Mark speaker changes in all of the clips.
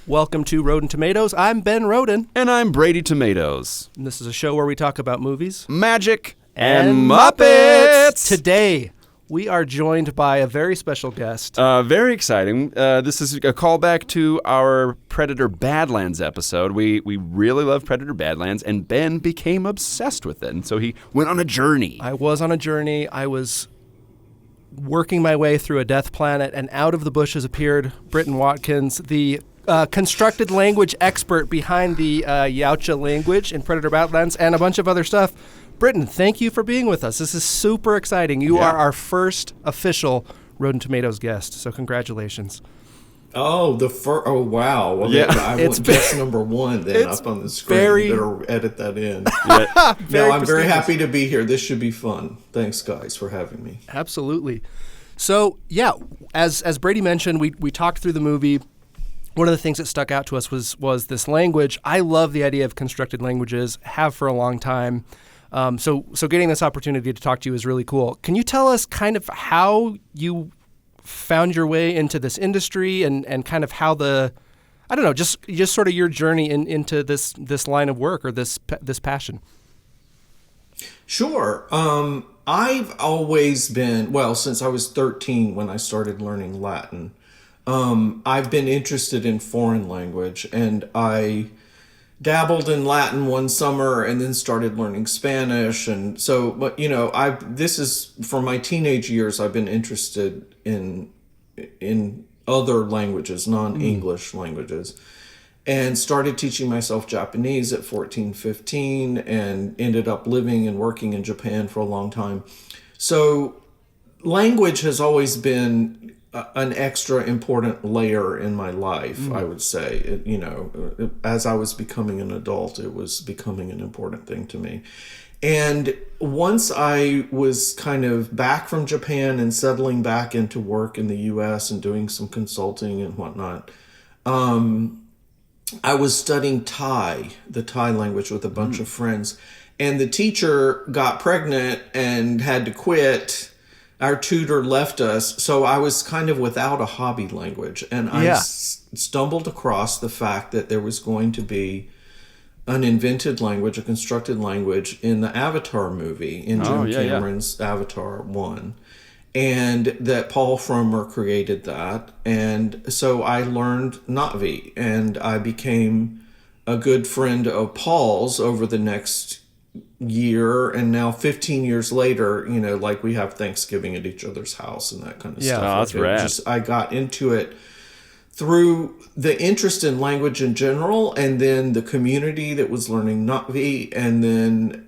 Speaker 1: Welcome to Roden Tomatoes. I'm Ben Roden.
Speaker 2: And I'm Brady Tomatoes.
Speaker 1: And this is a show where we talk about movies,
Speaker 2: magic, and Muppets.
Speaker 1: Today, we are joined by a very special guest.
Speaker 2: Very exciting. This is a callback to our Predator Badlands episode. We really love Predator Badlands, and Ben became obsessed with it. And so he went on a journey.
Speaker 1: I was on a journey. I was working my way through a death planet, and out of the bushes appeared Britton Watkins, the constructed language expert behind the Yautja language in Predator Badlands and a bunch of other stuff. Britton, thank you for being with us. This is super exciting. You are our first official Roden Tomatoes guest, so congratulations.
Speaker 3: Oh, oh wow. Well, I want guest number one then up on the screen. Better edit that in. No, I'm very happy to be here. This should be fun. Thanks, guys, for having me.
Speaker 1: Absolutely. So, as Brady mentioned, we talked through the movie. One of the things that stuck out to us was this language. I love the idea of constructed languages, have for a long time. So getting this opportunity to talk to you is really cool. Can you tell us kind of how you found your way into this industry and kind of how just sort of your journey into this line of work or this passion?
Speaker 3: Sure. I've always been, since I was 13 when I started learning Latin, I've been interested in foreign language, and I dabbled in Latin one summer and then started learning Spanish. And so, but this is for my teenage years, I've been interested in other languages, non-English languages, and started teaching myself Japanese at 14, 15, and ended up living and working in Japan for a long time. So language has always been an extra important layer in my life, I would say. As I was becoming an adult, it was becoming an important thing to me. And once I was kind of back from Japan and settling back into work in the U.S. and doing some consulting and whatnot, I was studying the Thai language with a bunch of friends. And the teacher got pregnant and had to quit. Our tutor left us, so I was kind of without a hobby language. And I stumbled across the fact that there was going to be an invented language, a constructed language in the Avatar movie, in Jim Cameron's Avatar 1. And that Paul Frommer created that. And so I learned Na'vi, and I became a good friend of Paul's over the next year, and now 15 years later, we have Thanksgiving at each other's house and that kind of stuff.
Speaker 2: Oh, that's rad.
Speaker 3: I got into it through the interest in language in general, and then the community that was learning Na'vi. And then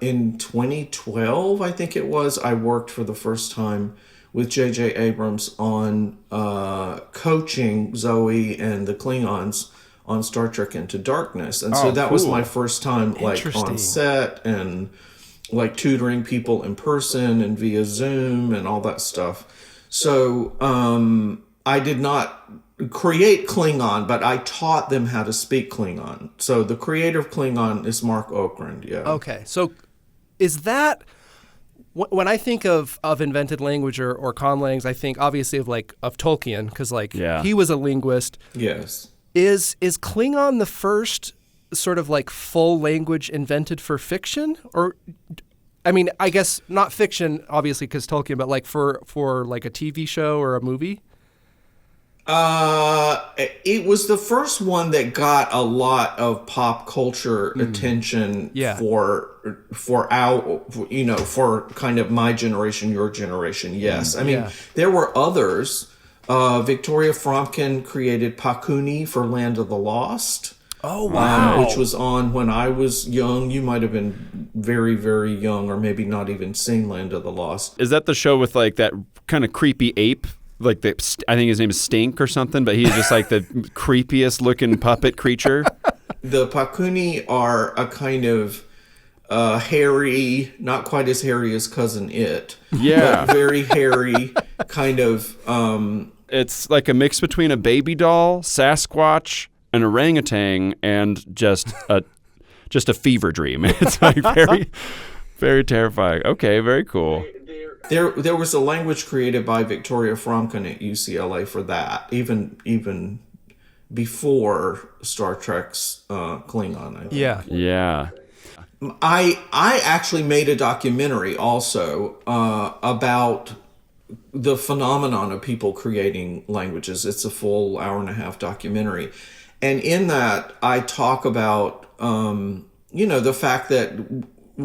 Speaker 3: in 2012, I think it was, I worked for the first time with J.J. Abrams on coaching Zoe and the Klingons on Star Trek Into Darkness. And so that was my first time on set and tutoring people in person and via Zoom and all that stuff. So I did not create Klingon, but I taught them how to speak Klingon. So the creator of Klingon is Mark Okrand. Yeah.
Speaker 1: Okay. So is that, when I think of invented language or conlangs, I think obviously of Tolkien, because he was a linguist.
Speaker 3: Yes.
Speaker 1: Is Klingon the first sort of full language invented for fiction? Or, I mean, I guess not fiction, obviously, because Tolkien, but for a TV show or a movie?
Speaker 3: It was the first one that got a lot of pop culture attention for kind of my generation, your generation. Yes. I mean, there were others. Victoria Fromkin created Pakuni for Land of the Lost.
Speaker 1: Oh, wow.
Speaker 3: Which was on when I was young. You might have been very, very young, or maybe not even seen Land of the Lost.
Speaker 2: Is that the show with that kind of creepy ape? I think his name is Stink or something, but he's just the creepiest looking puppet creature.
Speaker 3: The Pakuni are a kind of hairy, not quite as hairy as Cousin It.
Speaker 2: Yeah.
Speaker 3: But very hairy kind of...
Speaker 2: It's like a mix between a baby doll, Sasquatch, an orangutan, and just a fever dream. It's very, very terrifying. Okay, very cool.
Speaker 3: There was a language created by Victoria Fromkin at UCLA for that. Even before Star Trek's Klingon, I think.
Speaker 1: Yeah.
Speaker 2: Yeah.
Speaker 3: I actually made a documentary also about the phenomenon of people creating languages. It's a full hour-and-a-half documentary. And in that, I talk about, the fact that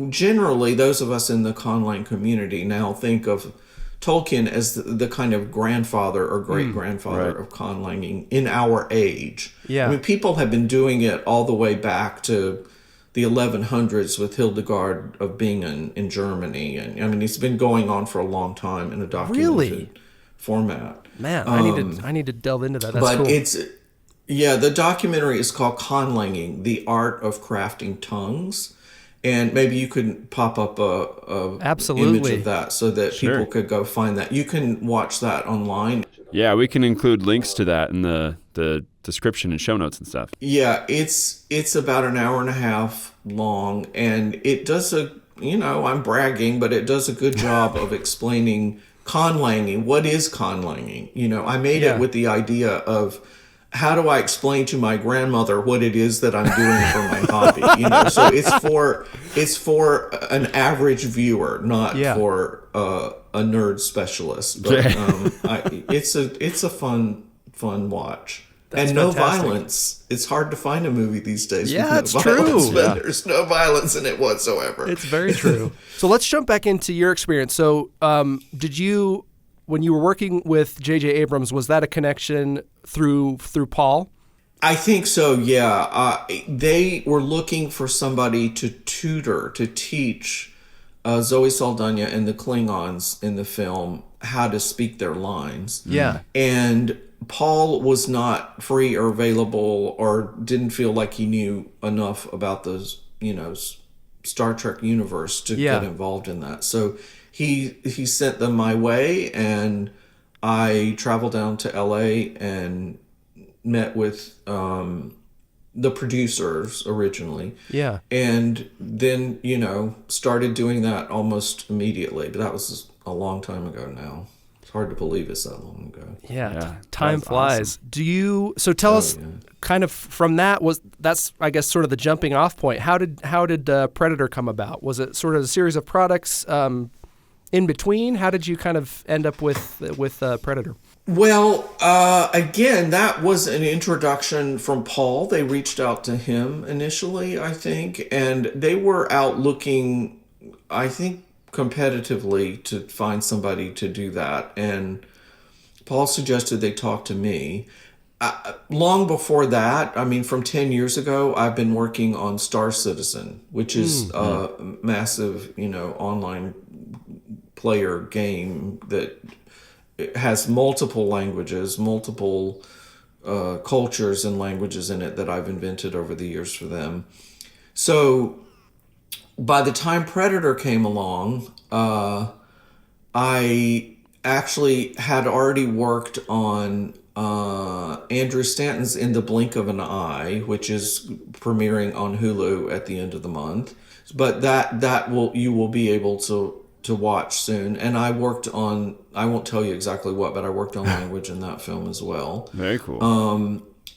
Speaker 3: generally those of us in the Conlang community now think of Tolkien as the kind of grandfather or great-grandfather of conlanging in our age.
Speaker 1: Yeah.
Speaker 3: I mean, people have been doing it all the way back to the 1100s with Hildegard of Bingen in Germany. And I mean, it's been going on for a long time in a documented format.
Speaker 1: Man, I need to delve into that. That's
Speaker 3: but
Speaker 1: cool.
Speaker 3: the documentary is called Conlanging, The Art of Crafting Tongues. And maybe you could pop up a image of that so that people could go find that. You can watch that online.
Speaker 2: Yeah, we can include links to that in the description and show notes and stuff.
Speaker 3: Yeah, it's about an hour and a half long, and it does I'm bragging, but it does a good job of explaining conlanging. What is conlanging? I made it with the idea of, how do I explain to my grandmother what it is that I'm doing for my hobby? So it's for an average viewer, not for a nerd specialist. But it's a fun watch.
Speaker 1: That's
Speaker 3: no
Speaker 1: fantastic.
Speaker 3: Violence. It's hard to find a movie these days.
Speaker 1: Yeah,
Speaker 3: with
Speaker 1: it's
Speaker 3: no violence,
Speaker 1: true.
Speaker 3: but there's no violence in it whatsoever.
Speaker 1: It's very true. So let's jump back into your experience. So did you, when you were working with J.J. Abrams, was that a connection through Paul?
Speaker 3: I think so, yeah. They were looking for somebody to teach Zoe Saldana and the Klingons in the film how to speak their lines.
Speaker 1: Yeah.
Speaker 3: And Paul was not free or available, or didn't feel like he knew enough about the, Star Trek universe to get involved in that. So he sent them my way, and I traveled down to LA and met with the producers originally.
Speaker 1: Yeah.
Speaker 3: And then, started doing that almost immediately. But that was a long time ago now. It's hard to believe it's that long ago.
Speaker 1: Yeah. Time
Speaker 2: That's
Speaker 1: flies.
Speaker 2: awesome.
Speaker 1: So tell us kind of from that's I guess sort of the jumping off point. How did Predator come about? Was it sort of a series of products in between? How did you kind of end up with Predator?
Speaker 3: Well, again, that was an introduction from Paul. They reached out to him initially, I think, and they were out looking, I think, competitively to find somebody to do that. And Paul suggested they talk to me. Long before that, I mean, from 10 years ago, I've been working on Star Citizen, which is a massive, online player game that has multiple languages, multiple cultures and languages in it that I've invented over the years for them. So by the time Predator came along, I actually had already worked on Andrew Stanton's In the Blink of an Eye, which is premiering on Hulu at the end of the month. But you will be able to watch soon. And I worked on, I won't tell you exactly what, but I worked on language in that film as well.
Speaker 2: Very cool.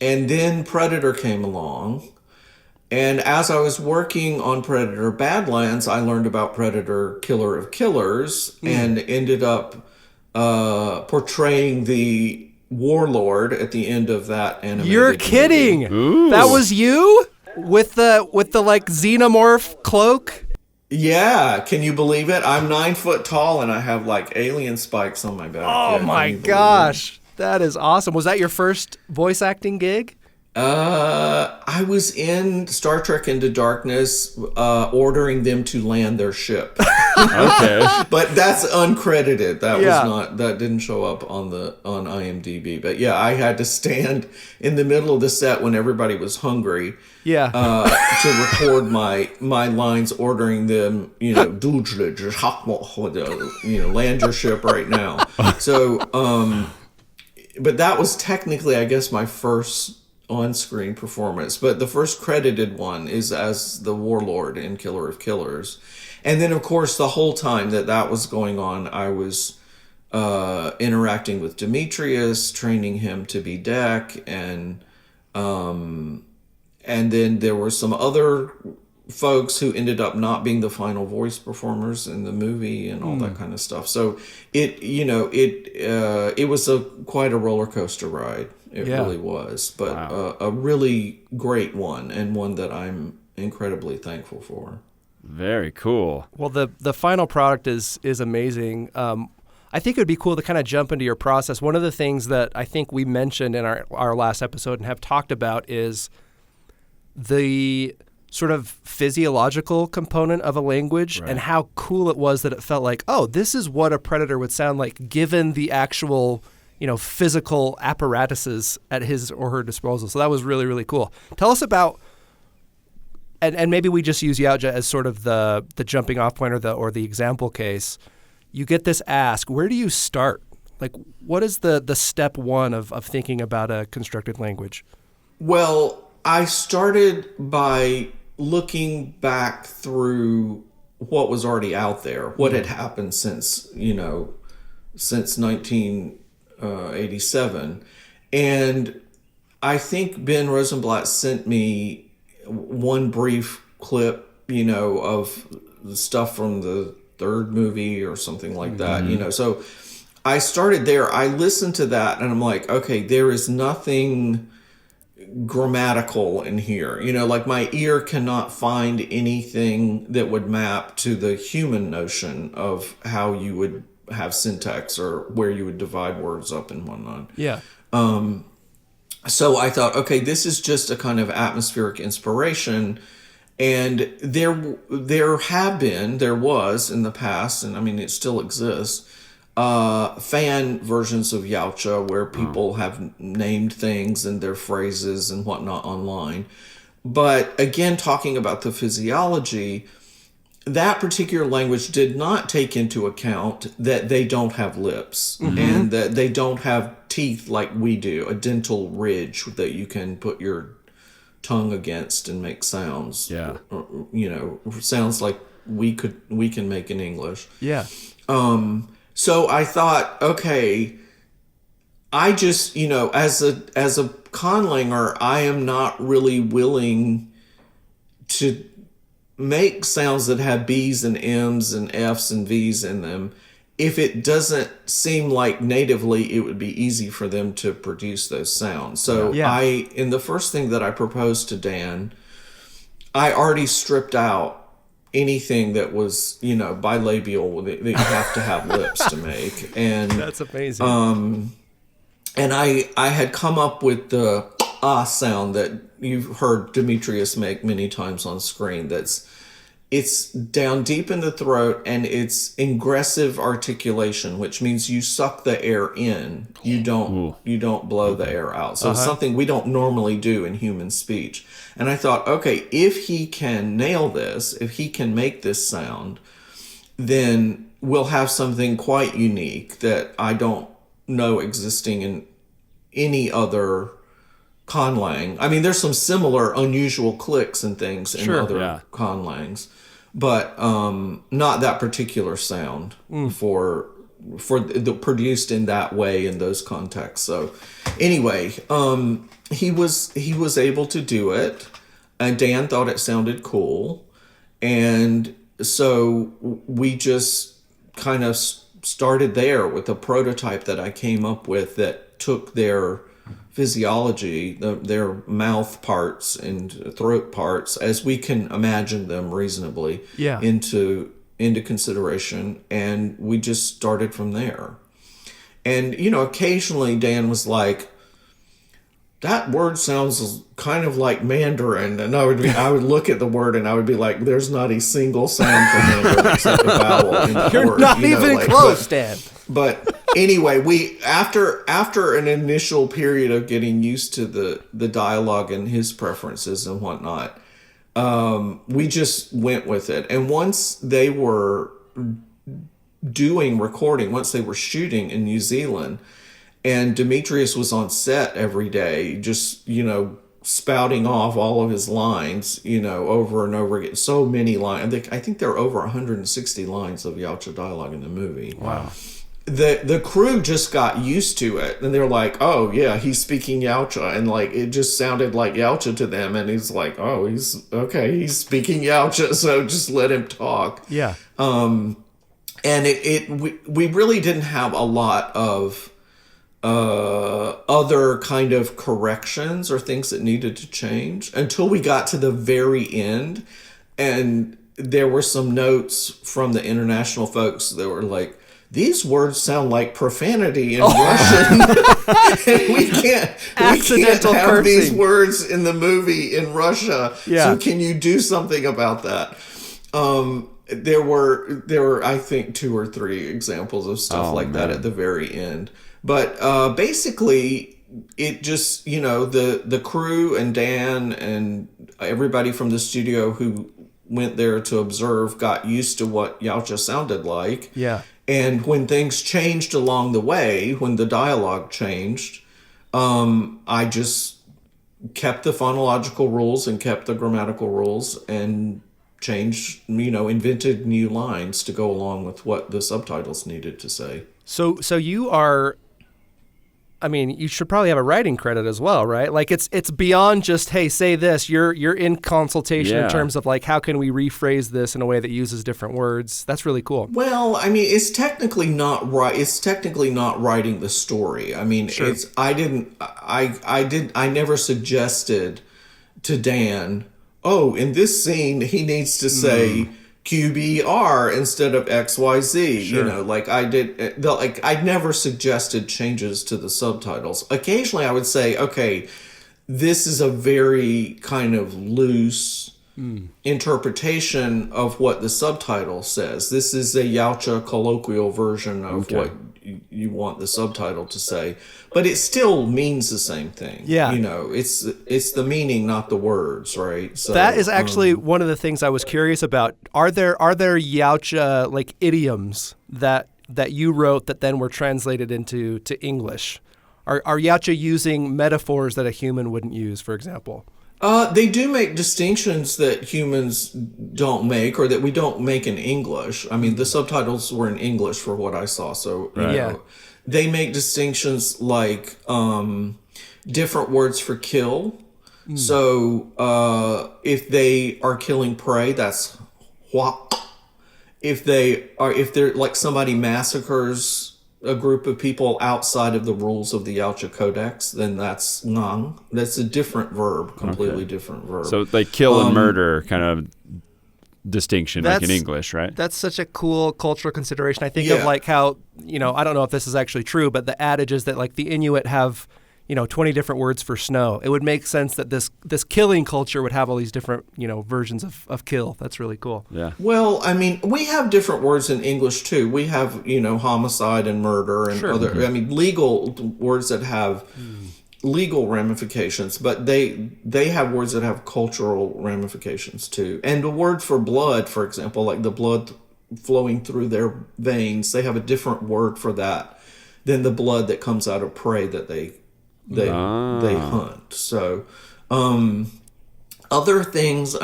Speaker 3: And then Predator came along. And as I was working on Predator Badlands, I learned about Predator Killer of Killers and ended up portraying the warlord at the end of that animated
Speaker 1: You're kidding!
Speaker 3: movie.
Speaker 2: Ooh.
Speaker 1: That was you with the like xenomorph cloak.
Speaker 3: Yeah, can you believe it? I'm 9 foot tall and I have like alien spikes on my back.
Speaker 1: Oh my gosh, that is awesome! Was that your first voice acting gig?
Speaker 3: I was in Star Trek Into Darkness, ordering them to land their ship.
Speaker 2: Okay.
Speaker 3: But that's uncredited. That didn't show up on IMDb. But yeah, I had to stand in the middle of the set when everybody was hungry.
Speaker 1: Yeah.
Speaker 3: To record my lines, ordering them, land your ship right now. So, but that was technically, I guess, my first on-screen performance, but the first credited one is as the warlord in Killer of Killers. And then, of course, the whole time that was going on, I was interacting with Demetrius, training him to be Deck, and And then there were some other folks who ended up not being the final voice performers in the movie and all that kind of stuff. So it was quite a roller coaster ride. It really was, but a really great one, and one that I'm incredibly thankful for.
Speaker 2: Very cool.
Speaker 1: Well, the final product is amazing. I think it would be cool to kind of jump into your process. One of the things that I think we mentioned in our last episode and have talked about is the sort of physiological component of a language, and how cool it was that it felt like, oh, this is what a predator would sound like given the actual, physical apparatuses at his or her disposal. So that was really, really cool. Tell us about, and maybe we just use Yautja as sort of the jumping off point or the example case. You get this ask, where do you start? Like, what is the step one of thinking about a constructed language?
Speaker 3: Well, I started by looking back through what was already out there, what had happened since 1987. And I think Ben Rosenblatt sent me one brief clip, of the stuff from the third movie or something like that, So I started there. I listened to that and I'm like, okay, there is nothing grammatical in here. Like my ear cannot find anything that would map to the human notion of how you would have syntax or where you would divide words up and whatnot.
Speaker 1: Yeah.
Speaker 3: So I thought, okay, this is just a kind of atmospheric inspiration. And there was in the past, and I mean, it still exists, fan versions of Yautja where people have named things and their phrases and whatnot online. But again, talking about the physiology, that particular language did not take into account that they don't have lips and that they don't have teeth like we do, a dental ridge that you can put your tongue against and make sounds.
Speaker 2: Yeah.
Speaker 3: Sounds like we can make in English.
Speaker 1: Yeah.
Speaker 3: So I thought, okay, I just, as a conlanger, I am not really willing to make sounds that have B's and M's and F's and V's in them if it doesn't seem like natively it would be easy for them to produce those sounds. So in the first thing that I proposed to Dan, I already stripped out anything that was, bilabial that you have to have lips to make. And
Speaker 1: that's amazing.
Speaker 3: And I had come up with the sound that you've heard Demetrius make many times on screen. It's down deep in the throat and it's ingressive articulation, which means you suck the air in. You don't blow the air out. So it's something we don't normally do in human speech. And I thought, okay, if he can nail this, if he can make this sound, then we'll have something quite unique that I don't know existing in any other conlang. I mean, there's some similar unusual clicks and things in other conlangs, but not that particular sound for the produced in that way in those contexts. So anyway, he was able to do it, and Dan thought it sounded cool, and so we just kind of started there with a prototype that I came up with that took their physiology, their mouth parts and throat parts, as we can imagine them reasonably, into consideration, and we just started from there. And occasionally Dan was like, that word sounds kind of like Mandarin, and I would look at the word and I would be like, there's not a single sound for Mandarin except a vowel in that
Speaker 1: You're
Speaker 3: word.
Speaker 1: not even close, Dan.
Speaker 3: But anyway, we after an initial period of getting used to the dialogue and his preferences and whatnot, we just went with it. And once they were once they were shooting in New Zealand, and Demetrius was on set every day, just spouting off all of his lines, over and over again. So many lines. I think there are over 160 lines of Yautja dialogue in the movie.
Speaker 2: Wow.
Speaker 3: the crew just got used to it, and they're like, "Oh yeah, he's speaking Yautja," and like it just sounded like Yautja to them, and he's like, "Oh, he's okay, he's speaking Yautja, so just let him talk."
Speaker 1: Yeah.
Speaker 3: And we really didn't have a lot of other kind of corrections or things that needed to change until we got to the very end, and there were some notes from the international folks that were like, "These words sound like profanity in Russian. And we can't have these words in the movie in Russia.
Speaker 1: Yeah.
Speaker 3: So can you do something about that?" There were I think 2 or 3 examples of stuff that at the very end. But basically it just, the crew and Dan and everybody from the studio who went there to observe got used to what Yautja sounded like.
Speaker 1: Yeah.
Speaker 3: And when things changed along the way, when the dialogue changed, I just kept the phonological rules and kept the grammatical rules and changed, invented new lines to go along with what the subtitles needed to say.
Speaker 1: So you are, you should probably have a writing credit as well, right? Like it's beyond just, hey, say this. You're in consultation in terms of like, how can we rephrase this in a way that uses different words? That's really cool.
Speaker 3: Well, it's technically not right. It's technically not writing the story.
Speaker 1: Sure.
Speaker 3: I never suggested to Dan, "Oh, in this scene, he needs to say QBR instead of XYZ."
Speaker 1: Sure.
Speaker 3: I never suggested changes to the subtitles. Occasionally I would say, okay, this is a very kind of loose interpretation of what the subtitle says. This is a Yautja colloquial version of what you want the subtitle to say, but it still means the same thing.
Speaker 1: Yeah.
Speaker 3: It's the meaning, not the words, right? So
Speaker 1: that is actually one of the things I was curious about. Are there Yautja like idioms that you wrote that then were translated into English? Are Yautja using metaphors that a human wouldn't use, for example?
Speaker 3: They do make distinctions that humans don't make, or that we don't make in English. The subtitles were in English for what I saw, so they make distinctions like different words for kill. So if they are killing prey, that's hua. If they're like somebody massacres a group of people outside of the rules of the Yautja Codex, then that's ngang. That's a different verb, completely different verb.
Speaker 2: So like kill and murder kind of distinction, like in English, right?
Speaker 1: That's such a cool cultural consideration. I think of like how, I don't know if this is actually true, but the adage is that like the Inuit have, 20 different words for snow. It would make sense that this killing culture would have all these different, versions of kill. That's really cool.
Speaker 2: Yeah.
Speaker 3: Well, we have different words in English too. We have, homicide and murder and other, legal words that have legal ramifications, but they have words that have cultural ramifications too. And the word for blood, for example, like the blood flowing through their veins, they have a different word for that than the blood that comes out of prey that they hunt. So other things,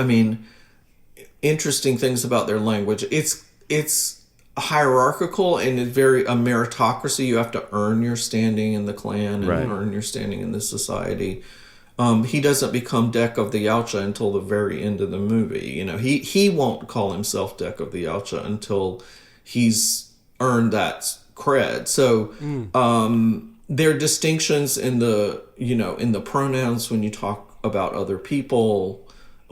Speaker 3: interesting things about their language, it's hierarchical and it's very a meritocracy. You have to earn your standing in the clan and earn your standing in the society. He doesn't become Deck of the Yautja until the very end of the movie. He won't call himself Deck of the Yautja until he's earned that cred. So there are distinctions in the pronouns when you talk about other people.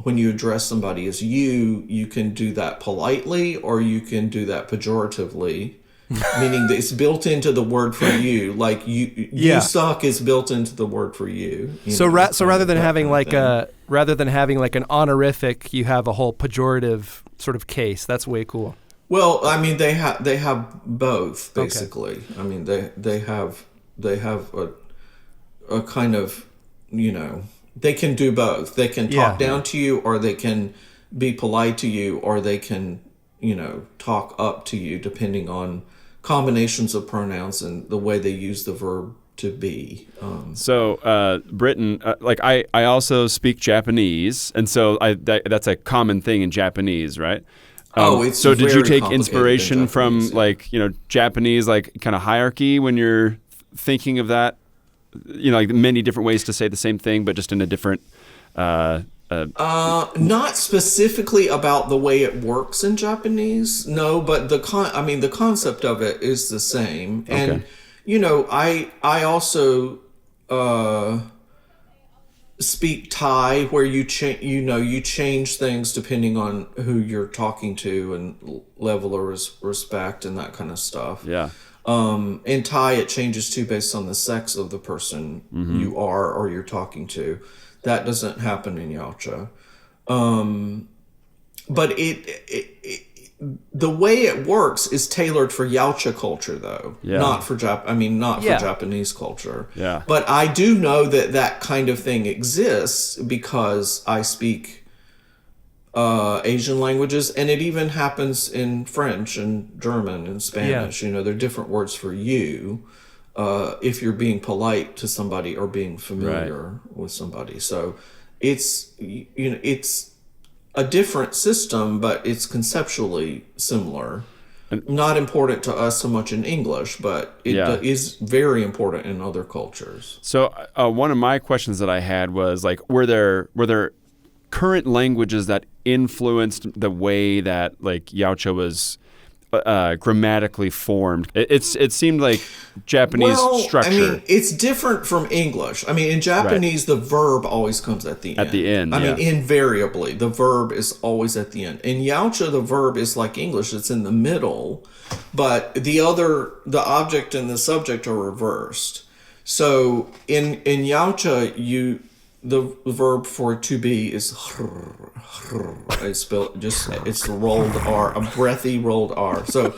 Speaker 3: When you address somebody as you can do that politely or you can do that pejoratively, meaning that it's built into the word for you. Like you suck is built into the word for you.
Speaker 1: So rather than having like an honorific, you have a whole pejorative sort of case. That's way cool.
Speaker 3: Well, they have both basically. Okay. They have a kind of, they can do both. They can talk down to you, or they can be polite to you, or they can, talk up to you, depending on combinations of pronouns and the way they use the verb to be.
Speaker 2: So, Britton, I also speak Japanese, and so that's a common thing in Japanese, right?
Speaker 3: It's
Speaker 2: so did you
Speaker 3: very
Speaker 2: take
Speaker 3: complicated
Speaker 2: inspiration
Speaker 3: in
Speaker 2: from
Speaker 3: Japanese,
Speaker 2: like, Japanese like kind of hierarchy when you're thinking of that? Like many different ways to say the same thing, but just in a different.
Speaker 3: Not specifically about the way it works in Japanese, no, but the concept of it is the same. And I also speak Thai, where you change things depending on who you're talking to and level of respect and that kind of stuff.
Speaker 2: Yeah.
Speaker 3: In Thai, it changes too based on the sex of the person you are or you're talking to. That doesn't happen in Yautja. But the way it works is tailored for Yautja culture, though, not for for Japanese culture.
Speaker 2: Yeah.
Speaker 3: But I do know that kind of thing exists because I speak Asian languages, and it even happens in French and German and Spanish. There are different words for you if you're being polite to somebody or being familiar with somebody. So it's a different system, but it's conceptually similar. Not important to us so much in English, but it is very important in other cultures.
Speaker 2: So one of my questions that I had was like, were there current languages that influenced the way that like Yautja was grammatically formed? It seemed like Japanese structure.
Speaker 3: It's different from English. In Japanese, the verb always comes at the end.
Speaker 2: At the end,
Speaker 3: invariably, the verb is always at the end. In Yautja, the verb is like English; it's in the middle, but the object and the subject are reversed. So in Yautja, the verb for to be is it's the rolled R, a breathy rolled R. So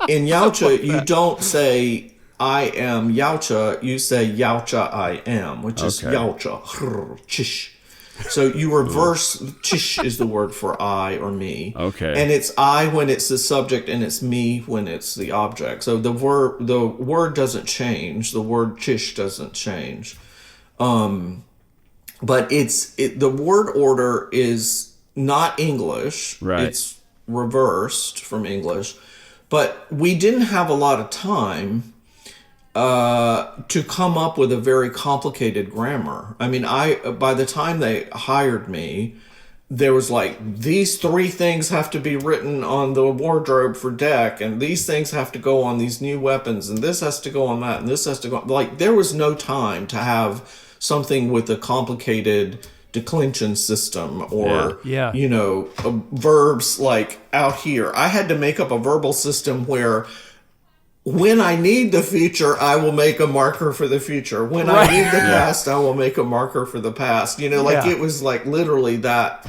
Speaker 3: in Yautja, you don't say I am Yautja, you say Yautja I am, which is Yautja, chish. So you reverse, chish is the word for I or me.
Speaker 2: Okay.
Speaker 3: And it's I when it's the subject and it's me when it's the object. So the word doesn't change, the word chish doesn't change. But the word order is not English.
Speaker 2: Right.
Speaker 3: It's reversed from English. But we didn't have a lot of time to come up with a very complicated grammar. By the time they hired me, there was like, these 3 things have to be written on the wardrobe for deck, and these things have to go on these new weapons, and this has to go on that, and this has to go on. Like, there was no time to have something with a complicated declension system or verbs like out here. I had to make up a verbal system where when I need the future, I will make a marker for the future. When I need the past, I will make a marker for the past. It was like literally that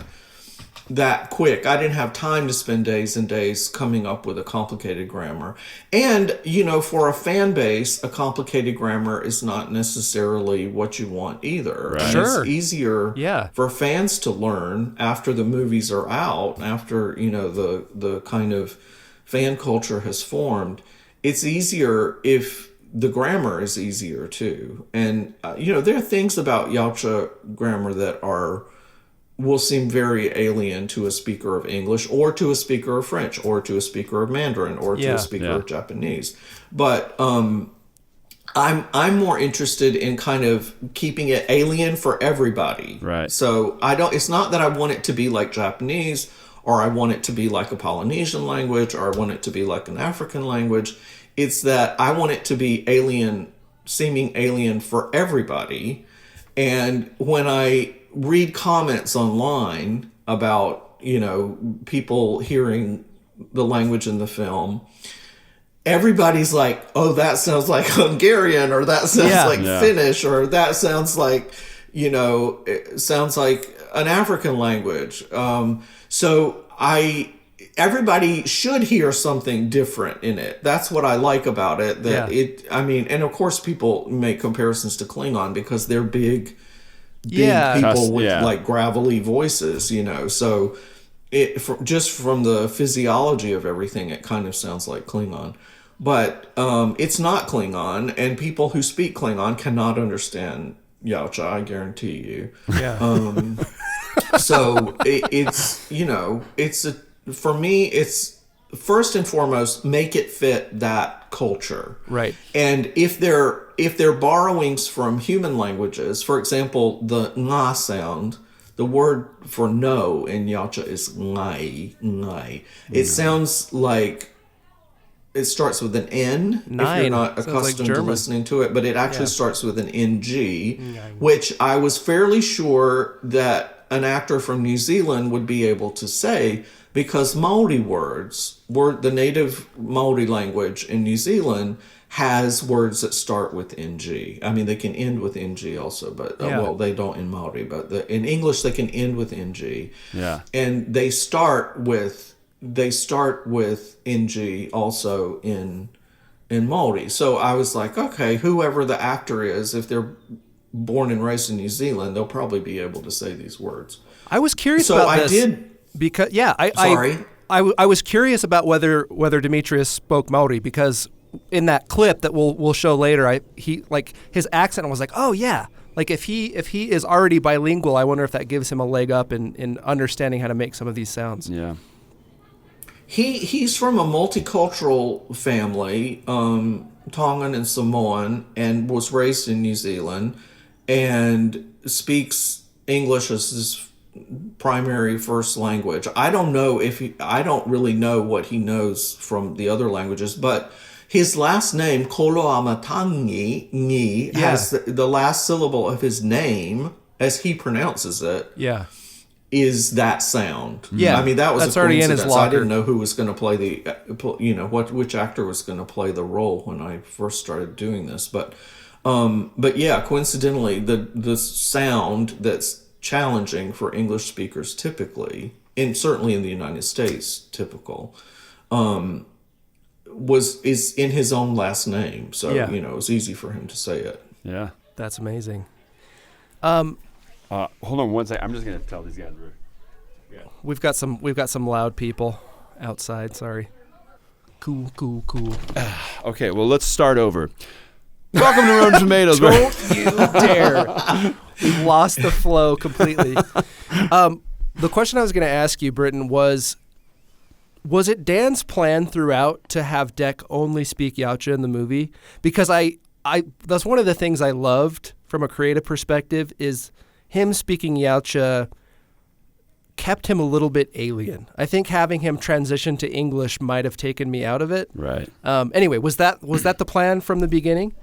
Speaker 3: quick. I didn't have time to spend days and days coming up with a complicated grammar. And, for a fan base, a complicated grammar is not necessarily what you want either.
Speaker 2: Right.
Speaker 1: Sure.
Speaker 3: It's easier for fans to learn after the movies are out, after, the kind of fan culture has formed. It's easier if the grammar is easier too. And, there are things about Yautja grammar that will seem very alien to a speaker of English or to a speaker of French or to a speaker of Mandarin or to a speaker of Japanese. But I'm more interested in kind of keeping it alien for everybody.
Speaker 2: Right.
Speaker 3: So it's not that I want it to be like Japanese or I want it to be like a Polynesian language or I want it to be like an African language. It's that I want it to be seeming alien for everybody. And when I read comments online about, people hearing the language in the film, everybody's like, oh, that sounds like Hungarian, or that sounds like Finnish, or that sounds like, it sounds like an African language. So everybody should hear something different in it. That's what I like about it. And of course people make comparisons to Klingon because they're big people with like gravelly voices, so just from the physiology of everything, it kind of sounds like Klingon, but it's not Klingon, and people who speak Klingon cannot understand Yautja, I guarantee you. So it's for me, it's first and foremost, make it fit that culture.
Speaker 1: Right.
Speaker 3: And if they're borrowings from human languages, for example, the nga sound, the word for no in Yautja is ngai, ngai. It sounds like it starts with an N,
Speaker 1: Nine.
Speaker 3: if you're not
Speaker 1: Sounds
Speaker 3: accustomed
Speaker 1: like
Speaker 3: to
Speaker 1: German.
Speaker 3: listening to it, but it actually starts with an NG, which I was fairly sure that an actor from New Zealand would be able to say, because Maori words, the native Maori language in New Zealand has words that start with NG. I mean, they can end with NG also, but well, they don't in Maori, but in English they can end with NG.
Speaker 2: Yeah.
Speaker 3: And they start with NG also in Maori. So I was like, okay, whoever the actor is, if they're born and raised in New Zealand, they'll probably be able to say these words.
Speaker 1: I was curious
Speaker 3: So
Speaker 1: about
Speaker 3: I
Speaker 1: this.
Speaker 3: did.
Speaker 1: Because
Speaker 3: Sorry.
Speaker 1: I was curious about whether Demetrius spoke Maori, because in that clip that we'll show later, he like his accent was like, oh yeah, like if he is already bilingual, I wonder if that gives him a leg up in understanding how to make some of these sounds.
Speaker 2: Yeah.
Speaker 3: He's from a multicultural family, Tongan and Samoan, and was raised in New Zealand, and speaks English as his primary first language. I don't really know what he knows from the other languages, but his last name, Koloamatangi, has the last syllable of his name, as he pronounces it, is that sound.
Speaker 1: Yeah,
Speaker 3: I mean, that was
Speaker 1: that's
Speaker 3: a
Speaker 1: already in
Speaker 3: coincidence.
Speaker 1: his locker.
Speaker 3: I didn't know who was going to play which actor was going to play the role when I first started doing this. But yeah, coincidentally, the sound that's challenging for English speakers typically, and certainly in the United States, typical, is in his own last name. So it was easy for him to say it.
Speaker 2: Yeah.
Speaker 1: That's amazing.
Speaker 2: Hold on one second. I'm just gonna tell these guys.
Speaker 1: We've got some loud people outside. Sorry. Cool.
Speaker 2: Okay, well let's start over. Welcome to Roden Tomatoes.
Speaker 1: Don't you dare! We've lost the flow completely. The question I was going to ask you, Britton, was it Dan's plan throughout to have Dec only speak Yautja in the movie? Because I that's one of the things I loved from a creative perspective is him speaking Yautja kept him a little bit alien. I think having him transition to English might have taken me out of it.
Speaker 2: Right.
Speaker 1: Anyway, was that the plan from the beginning?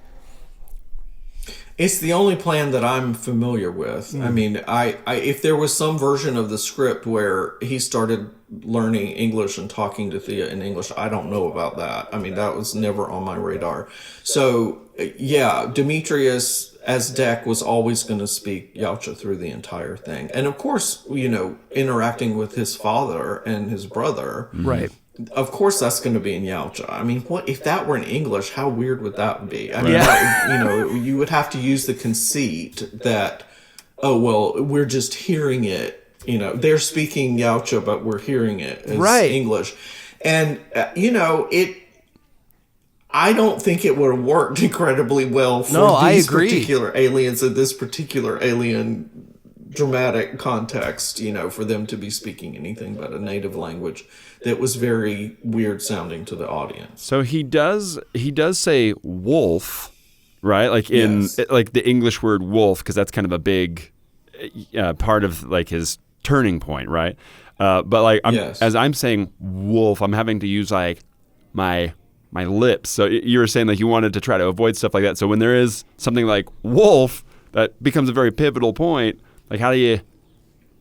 Speaker 3: It's the only plan that I'm familiar with. I mean, I if there was some version of the script where he started learning English and talking to Thea in English, I don't know about that. I mean, that was never on my radar. So, yeah, Demetrius as Dec was always going to speak Yautja through the entire thing. And of course, interacting with his father and his brother.
Speaker 1: Right.
Speaker 3: Of course, that's going to be in Yautja. I mean, what if that were in English? How weird would that be? I mean, you would have to use the conceit that, oh well, we're just hearing it. They're speaking Yautja, but we're hearing it as English, and I don't think it would have worked incredibly well for these particular aliens in this particular alien dramatic context, for them to be speaking anything but a native language that was very weird sounding to the audience.
Speaker 2: So he does say wolf, right? Like in like the English word wolf, because that's kind of a big part of like his turning point, right? But like as I'm saying wolf, I'm having to use like my lips. So you were saying like you wanted to try to avoid stuff like that. So when there is something like wolf, that becomes a very pivotal point. Like how do you?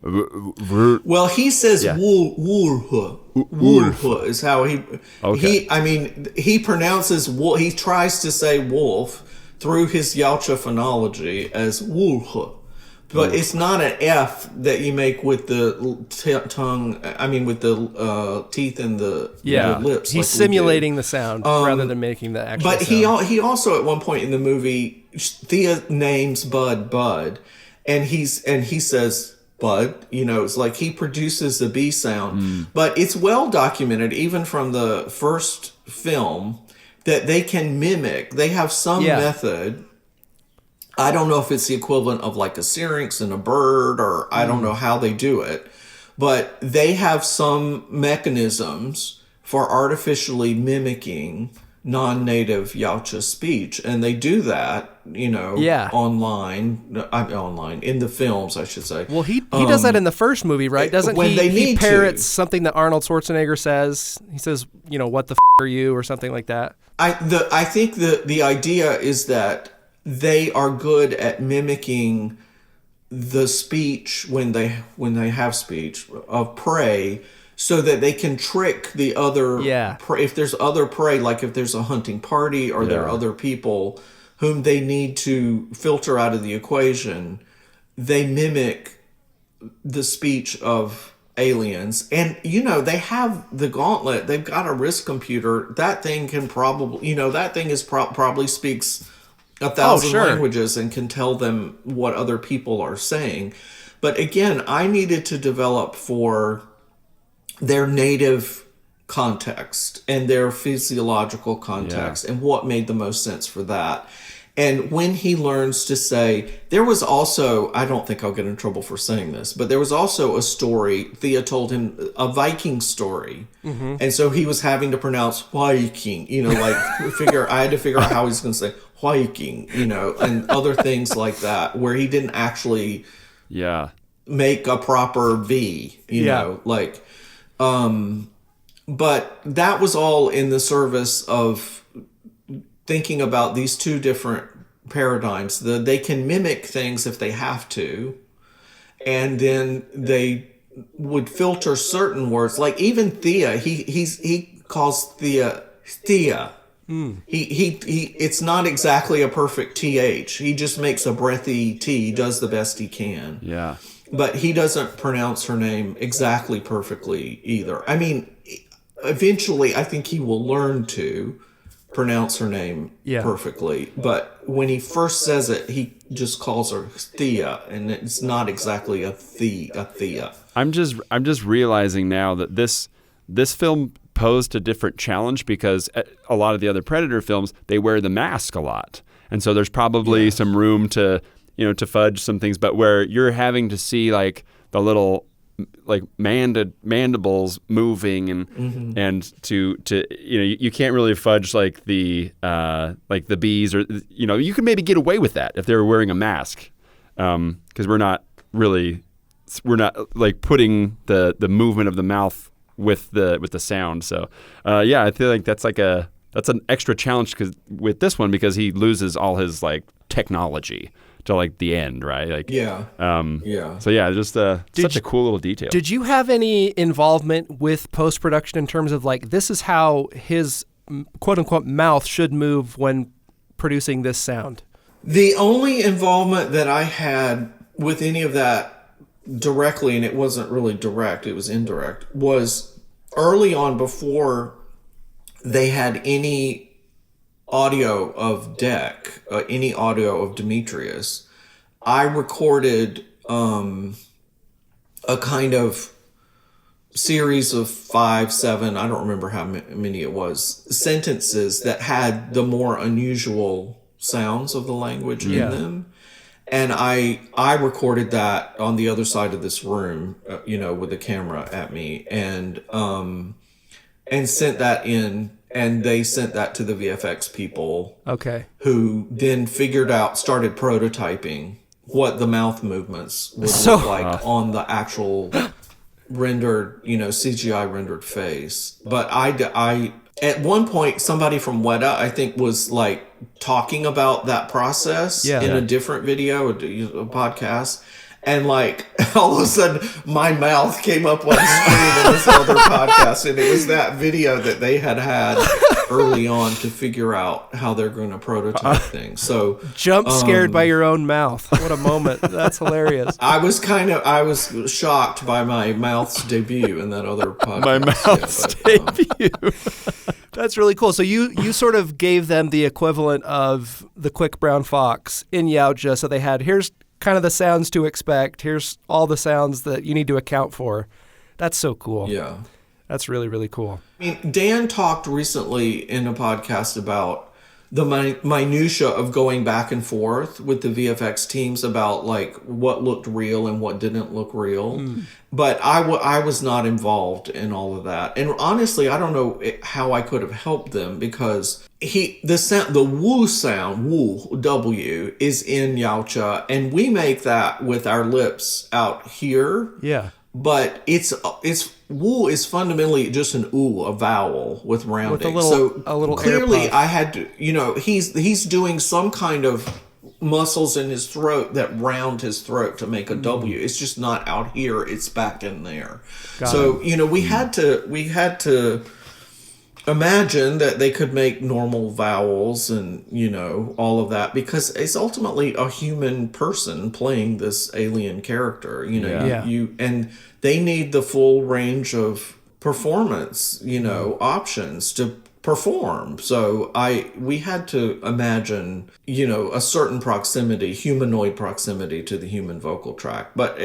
Speaker 3: Well, he says wolf is how he.
Speaker 2: Okay.
Speaker 3: He pronounces wolf. He tries to say wolf through his Yautja phonology as wolf, but it's not an F that you make with the tongue. I mean, with the teeth and the lips.
Speaker 1: He's simulating the sound rather than making the actual.
Speaker 3: But
Speaker 1: sound.
Speaker 3: he also at one point in the movie, Thea names Bud, and he says. Bud, it's like he produces the B sound, but it's well documented even from the first film that they can mimic. They have some method. I don't know if it's the equivalent of like a syrinx in a bird, or I don't know how they do it, but they have some mechanisms for artificially mimicking non-native Yautja speech, and they do that, online in the films, I should say.
Speaker 1: Well, he does that in the first movie, right? Doesn't
Speaker 3: when
Speaker 1: he parrots something that Arnold Schwarzenegger says? He says, "What the are you?" or something like that.
Speaker 3: I think the idea is that they are good at mimicking the speech when they have speech of prey, so that they can trick the other prey. If there's other prey, like if there's a hunting party or there are other people whom they need to filter out of the equation, they mimic the speech of aliens. And they have the gauntlet, they've got a wrist computer. That thing can probably that thing is probably speaks 1,000 languages and can tell them what other people are saying. But again, I needed to develop for their native context and their physiological context and what made the most sense for that. And when he learns to say, there was also, I don't think I'll get in trouble for saying this, but there was also a story, Thea told him, a Viking story. Mm-hmm. And so he was having to pronounce Viking, I had to figure out how he's going to say Viking, and other things like that, where he didn't actually make a proper V, but that was all in the service of thinking about these two different paradigms. They can mimic things if they have to, and then they would filter certain words. Like even Thea, he calls Thea. Mm. He it's not exactly a perfect TH. He just makes a breathy T. He does the best he can.
Speaker 2: Yeah.
Speaker 3: But he doesn't pronounce her name exactly perfectly either. I mean, eventually I think he will learn to pronounce her name perfectly. But when he first says it, he just calls her Thea, and it's not exactly a Thea.
Speaker 2: I'm just realizing now that this film posed a different challenge, because a lot of the other Predator films, they wear the mask a lot. And so there's probably some room to fudge some things, but where you're having to see like the little like mandibles moving and to you can't really fudge like the bees, or you can maybe get away with that if they were wearing a mask, because we're not like putting the movement of the mouth with the sound. So I feel like that's an extra challenge with this one, because he loses all his like technology to like the end, right? Like So just such a cool little detail.
Speaker 1: Did you have any involvement with post-production in terms of like, this is how his quote unquote mouth should move when producing this sound?
Speaker 3: The only involvement that I had with any of that directly, and it wasn't really direct, it was indirect, was early on, before they had any audio of Deck, any audio of Demetrius, I recorded a kind of series of 5, 7, I don't remember how many it was, sentences that had the more unusual sounds of the language in them. And I recorded that on the other side of this room, with the camera at me, and sent that in. And they sent that to the VFX people. Okay. Who then started prototyping what the mouth movements would look like on the actual rendered, CGI rendered face. But I at one point, somebody from Weta, I think, was like talking about that process in a different video, a podcast. And like all of a sudden, my mouth came up on screen in this other podcast, and it was that video that they had early on to figure out how they're going to prototype things. So
Speaker 1: jump scared by your own mouth. What a moment! That's hilarious.
Speaker 3: I was shocked by my mouth's debut in that other podcast.
Speaker 2: My mouth's debut.
Speaker 1: That's really cool. So you sort of gave them the equivalent of the Quick Brown Fox in Yautja. So they had, here's kind of the sounds to expect. Here's all the sounds that you need to account for. That's so cool.
Speaker 3: Yeah.
Speaker 1: That's really, really cool.
Speaker 3: I mean, Dan talked recently in a podcast about minutia of going back and forth with the VFX teams about like what looked real and what didn't look real. But I was not involved in all of that. And honestly, I don't know how I could have helped them, because the woo sound, woo, W, is in Yautja, and we make that with our lips out here.
Speaker 1: Yeah.
Speaker 3: But it's woo is fundamentally just an ooh, a vowel with rounding.
Speaker 1: With a little
Speaker 3: clearly
Speaker 1: air puff.
Speaker 3: I had to, he's doing some kind of muscles in his throat that round his throat to make a W. It's just not out here, it's back in there. We had to imagine that they could make normal vowels and all of that, because it's ultimately a human person playing this alien character. And they need the full range of performance options to perform. So we had to imagine a certain proximity, humanoid proximity to the human vocal tract, but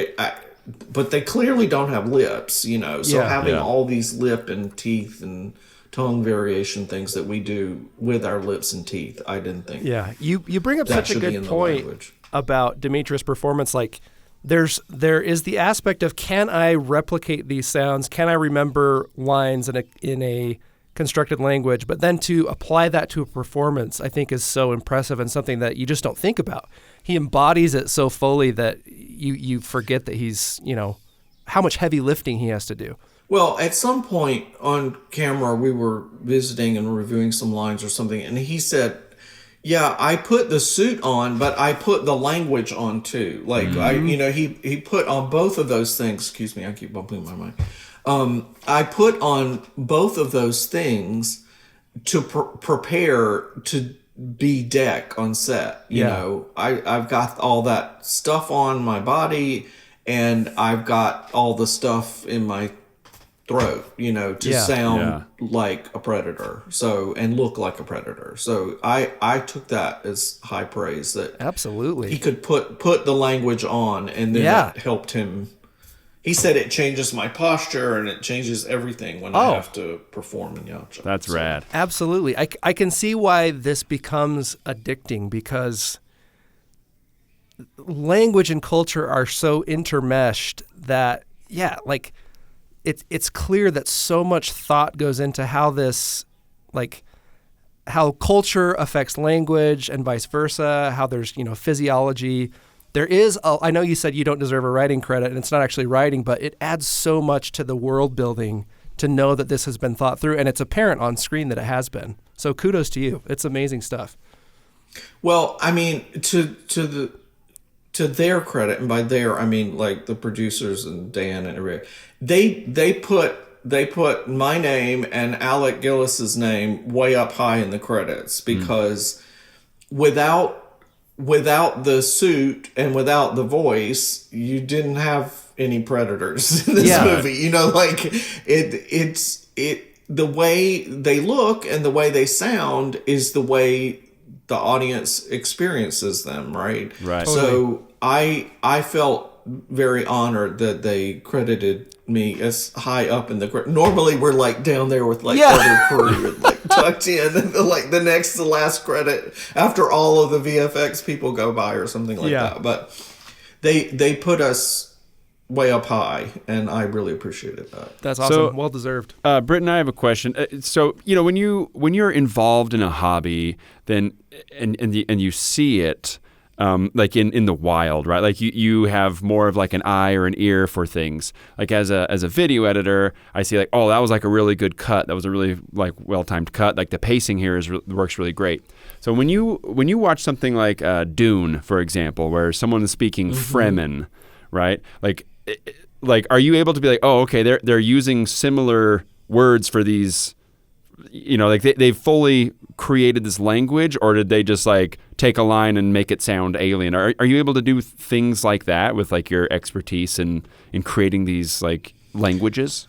Speaker 3: they clearly don't have lips, having all these lip and teeth and tongue variation things that we do with our lips and teeth, I didn't think.
Speaker 1: Yeah, you bring up such a good point about Demetrius' performance. Like, there is the aspect of, can I replicate these sounds? Can I remember lines in a constructed language? But then to apply that to a performance, I think is so impressive and something that you just don't think about. He embodies it so fully that you forget that he's, how much heavy lifting he has to do.
Speaker 3: Well, at some point on camera, we were visiting and reviewing some lines or something, and he said, yeah, I put the suit on, but I put the language on too. Like, he put on both of those things. Excuse me, I keep bumping my mic. I put on both of those things to prepare to be Deck on set. I've got all that stuff on my body, and I've got all the stuff in my throat, to sound like a predator, and look like a predator. So I took that as high praise, that
Speaker 1: absolutely
Speaker 3: he could put the language on, and then it helped him. He said it changes my posture and it changes everything when I have to perform in Yautja.
Speaker 2: That's rad.
Speaker 1: Absolutely. I can see why this becomes addicting, because language and culture are so intermeshed that, it's clear that so much thought goes into how this, how culture affects language and vice versa, how there's, physiology. There is, I know you said you don't deserve a writing credit, and it's not actually writing, but it adds so much to the world building to know that this has been thought through, and it's apparent on screen that it has been. So kudos to you. It's amazing stuff.
Speaker 3: Well, I mean, to their credit, and by their I mean like the producers and Dan and everybody, they put my name and Alec Gillis's name way up high in the credits, because without the suit and without the voice, you didn't have any predators in this movie. It's the way they look and the way they sound is the way the audience experiences them, right?
Speaker 2: Right.
Speaker 3: So I felt very honored that they credited me as high up in the normally we're like down there with other crew and tucked in, and the next to last credit after all of the VFX people go by or something like that. But they put us way up high, and I really appreciated that.
Speaker 1: That's awesome. So, well deserved.
Speaker 2: Britton, I have a question. So when you're involved in a hobby, then and you see it. In the wild, right? Like you have more of like an eye or an ear for things. Like as a video editor, I see like, oh, that was like a really good cut. That was a really like well-timed cut. Like the pacing here works really great. So when you watch something like Dune, for example, where someone is speaking Fremen, right? Like are you able to be like, oh, okay, they're using similar words for these, they've fully created this language, or did they just like take a line and make it sound alien? Are you able to do things like that with like your expertise in creating these like languages?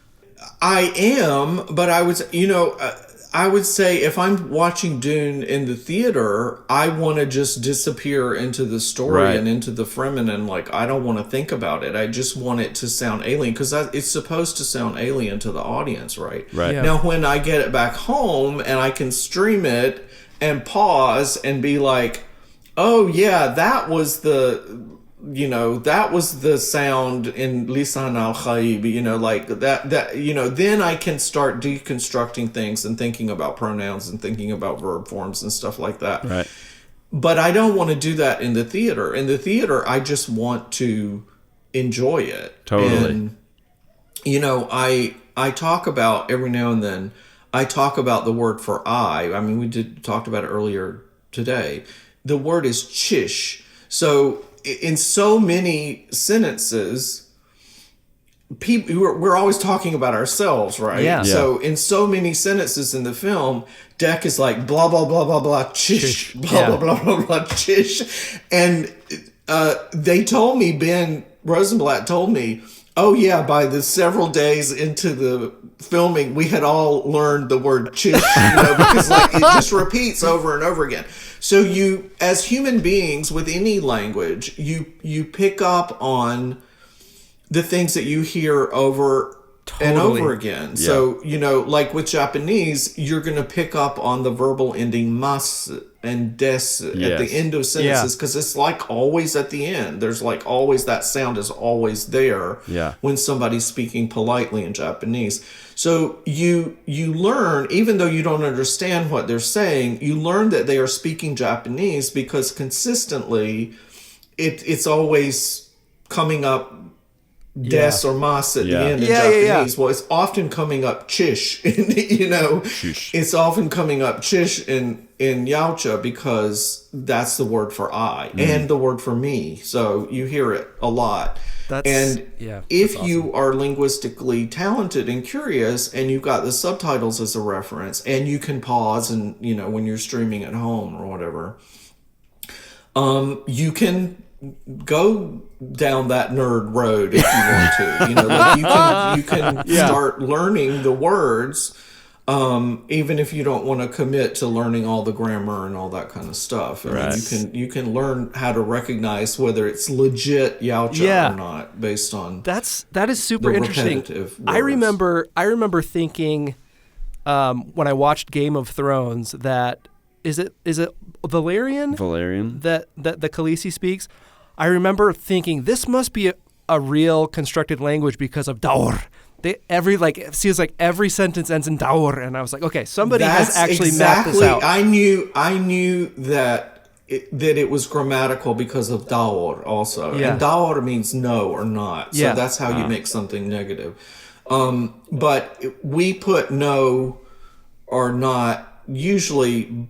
Speaker 3: I am, but I would say if I'm watching Dune in the theater, I want to just disappear into the story and into the Fremen, and I don't want to think about it. I just want it to sound alien, because it's supposed to sound alien to the audience, right?
Speaker 2: Right.
Speaker 3: Yeah. Now, when I get it back home and I can stream it and pause and be like, oh yeah, that was the sound in Lisan al-Khaib, like that, then I can start deconstructing things and thinking about pronouns and thinking about verb forms and stuff like that.
Speaker 2: Right.
Speaker 3: But I don't want to do that in the theater. In the theater, I just want to enjoy it.
Speaker 2: Totally.
Speaker 3: And, I talk about, every now and then, I talk about the word for I. I mean, we talked about it earlier today. The word is chish. So in so many sentences, we're always talking about ourselves, right?
Speaker 1: Yeah.
Speaker 3: So in so many sentences in the film, Deck is like blah blah blah blah blah chish, blah blah blah blah blah chish, and they told me, Ben Rosenblatt told me, oh yeah, by the several days into the filming, we had all learned the word chish, because like it just repeats over and over again. So you, as human beings with any language, you pick up on the things that you hear over and over again.
Speaker 2: Yeah.
Speaker 3: So, like with Japanese, you're going to pick up on the verbal ending mas and des at the end of sentences, because it's like always at the end. There's like always, that sound is always there when somebody's speaking politely in Japanese. So you learn, even though you don't understand what they're saying, you learn that they are speaking Japanese because consistently it's always coming up des or mas at the end in Japanese. Well, it's often coming up chish,
Speaker 2: Chish.
Speaker 3: It's often coming up chish in Yautja because that's the word for I and the word for me. So you hear it a lot. If
Speaker 1: awesome.
Speaker 3: you are linguistically talented and curious and you've got the subtitles as a reference and you can pause and, when you're streaming at home or whatever, you can go down that nerd road if you want to. You can start learning the words, even if you don't want to commit to learning all the grammar and all that kind of stuff. You can learn how to recognize whether it's legit Yautja or not based on
Speaker 1: that is super interesting.
Speaker 3: Words.
Speaker 1: I remember thinking when I watched Game of Thrones that is it Valerian that the Khaleesi speaks. I remember thinking this must be a real constructed language because of daur. It seems like every sentence ends in daur, and I was like, okay, somebody has actually mapped this out.
Speaker 3: I knew that it was grammatical because of daur also, and daur means no or not. So that's how you make something negative. But we put no or not usually,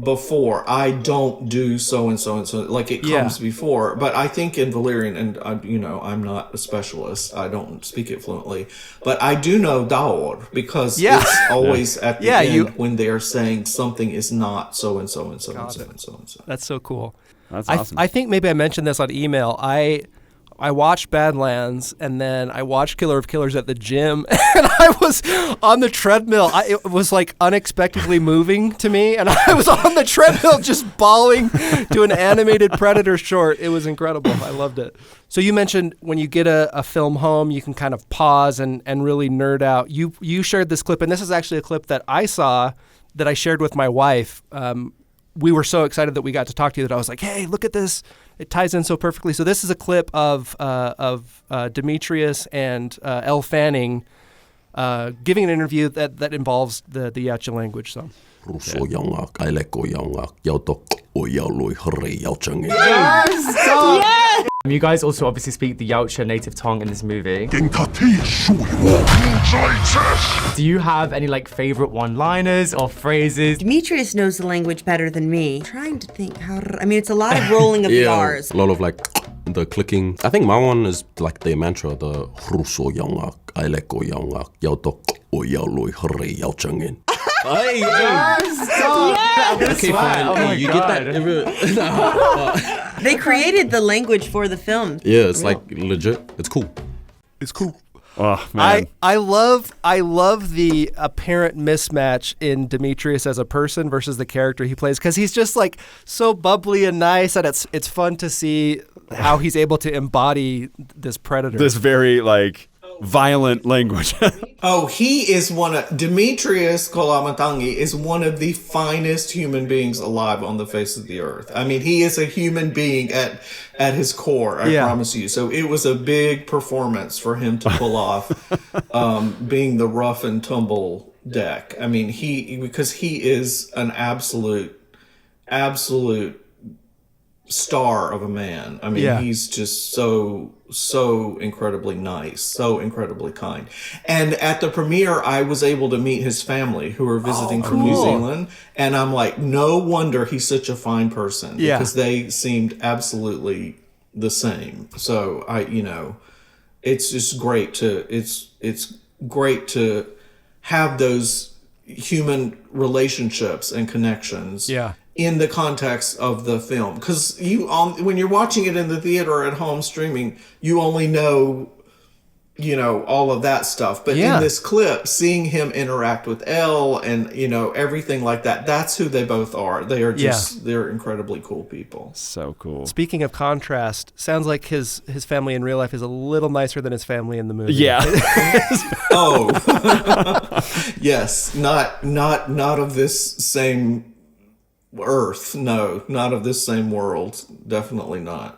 Speaker 3: before. I don't do so and so and so, like it comes before. But I think in Valerian, and I'm not a specialist, I don't speak it fluently, but I do know daur because it's always at the end when they are saying something is not so and so and so and so and so and so.
Speaker 1: That's so cool.
Speaker 2: That's awesome.
Speaker 1: I think maybe I mentioned this on email. I watched Badlands, and then I watched Killer of Killers at the gym, and I was on the treadmill. It was like unexpectedly moving to me, and I was on the treadmill just bawling to an animated Predator short. It was incredible. I loved it. So you mentioned when you get a film home, you can kind of pause and really nerd out. You shared this clip, and this is actually a clip that I saw that I shared with my wife. We were so excited that we got to talk to you that I was like, hey, look at this. It ties in so perfectly. So this is a clip of Demetrius and Elle Fanning giving an interview that involves the Yautja language. So.
Speaker 4: Yes! You guys also obviously speak the Yautja native tongue in this movie. Do you have any favorite one-liners or phrases?
Speaker 5: Demetrius knows the language better than me. I'm trying to think it's a lot of rolling of the R's.
Speaker 6: A lot of the clicking. I think my one is the mantra, the Hey,
Speaker 4: Okay, fine. Oh my God.
Speaker 6: Get that.
Speaker 5: They created the language for the film.
Speaker 6: Yeah, it's legit. It's cool. It's cool.
Speaker 2: Oh man,
Speaker 1: I love the apparent mismatch in Demetrius as a person versus the character he plays, because he's just so bubbly and nice, and it's fun to see how he's able to embody this predator.
Speaker 2: this very violent language.
Speaker 3: Oh, he is Demetrius Kolamatangi is one of the finest human beings alive on the face of the earth. I mean, he is a human being at his core, I promise you. So it was a big performance for him to pull off being the rough and tumble deck. I mean, because he is an absolute star of a man. I mean, he's just so incredibly nice, so incredibly kind. And at the premiere, I was able to meet his family who are visiting from New Zealand, and I'm like, no wonder he's such a fine person, because they seemed absolutely the same. So it's just great it's great to have those human relationships and connections in the context of the film, because when you're watching it in the theater or at home streaming, you only know all of that stuff, but in this clip, seeing him interact with Elle and everything like that, that's who they both are. They are just they're incredibly cool people.
Speaker 2: So cool.
Speaker 1: Speaking of contrast, sounds like his family in real life is a little nicer than his family in the movie.
Speaker 2: Yeah.
Speaker 3: Oh. Yes, not of this same earth. No, not of this same world. Definitely not.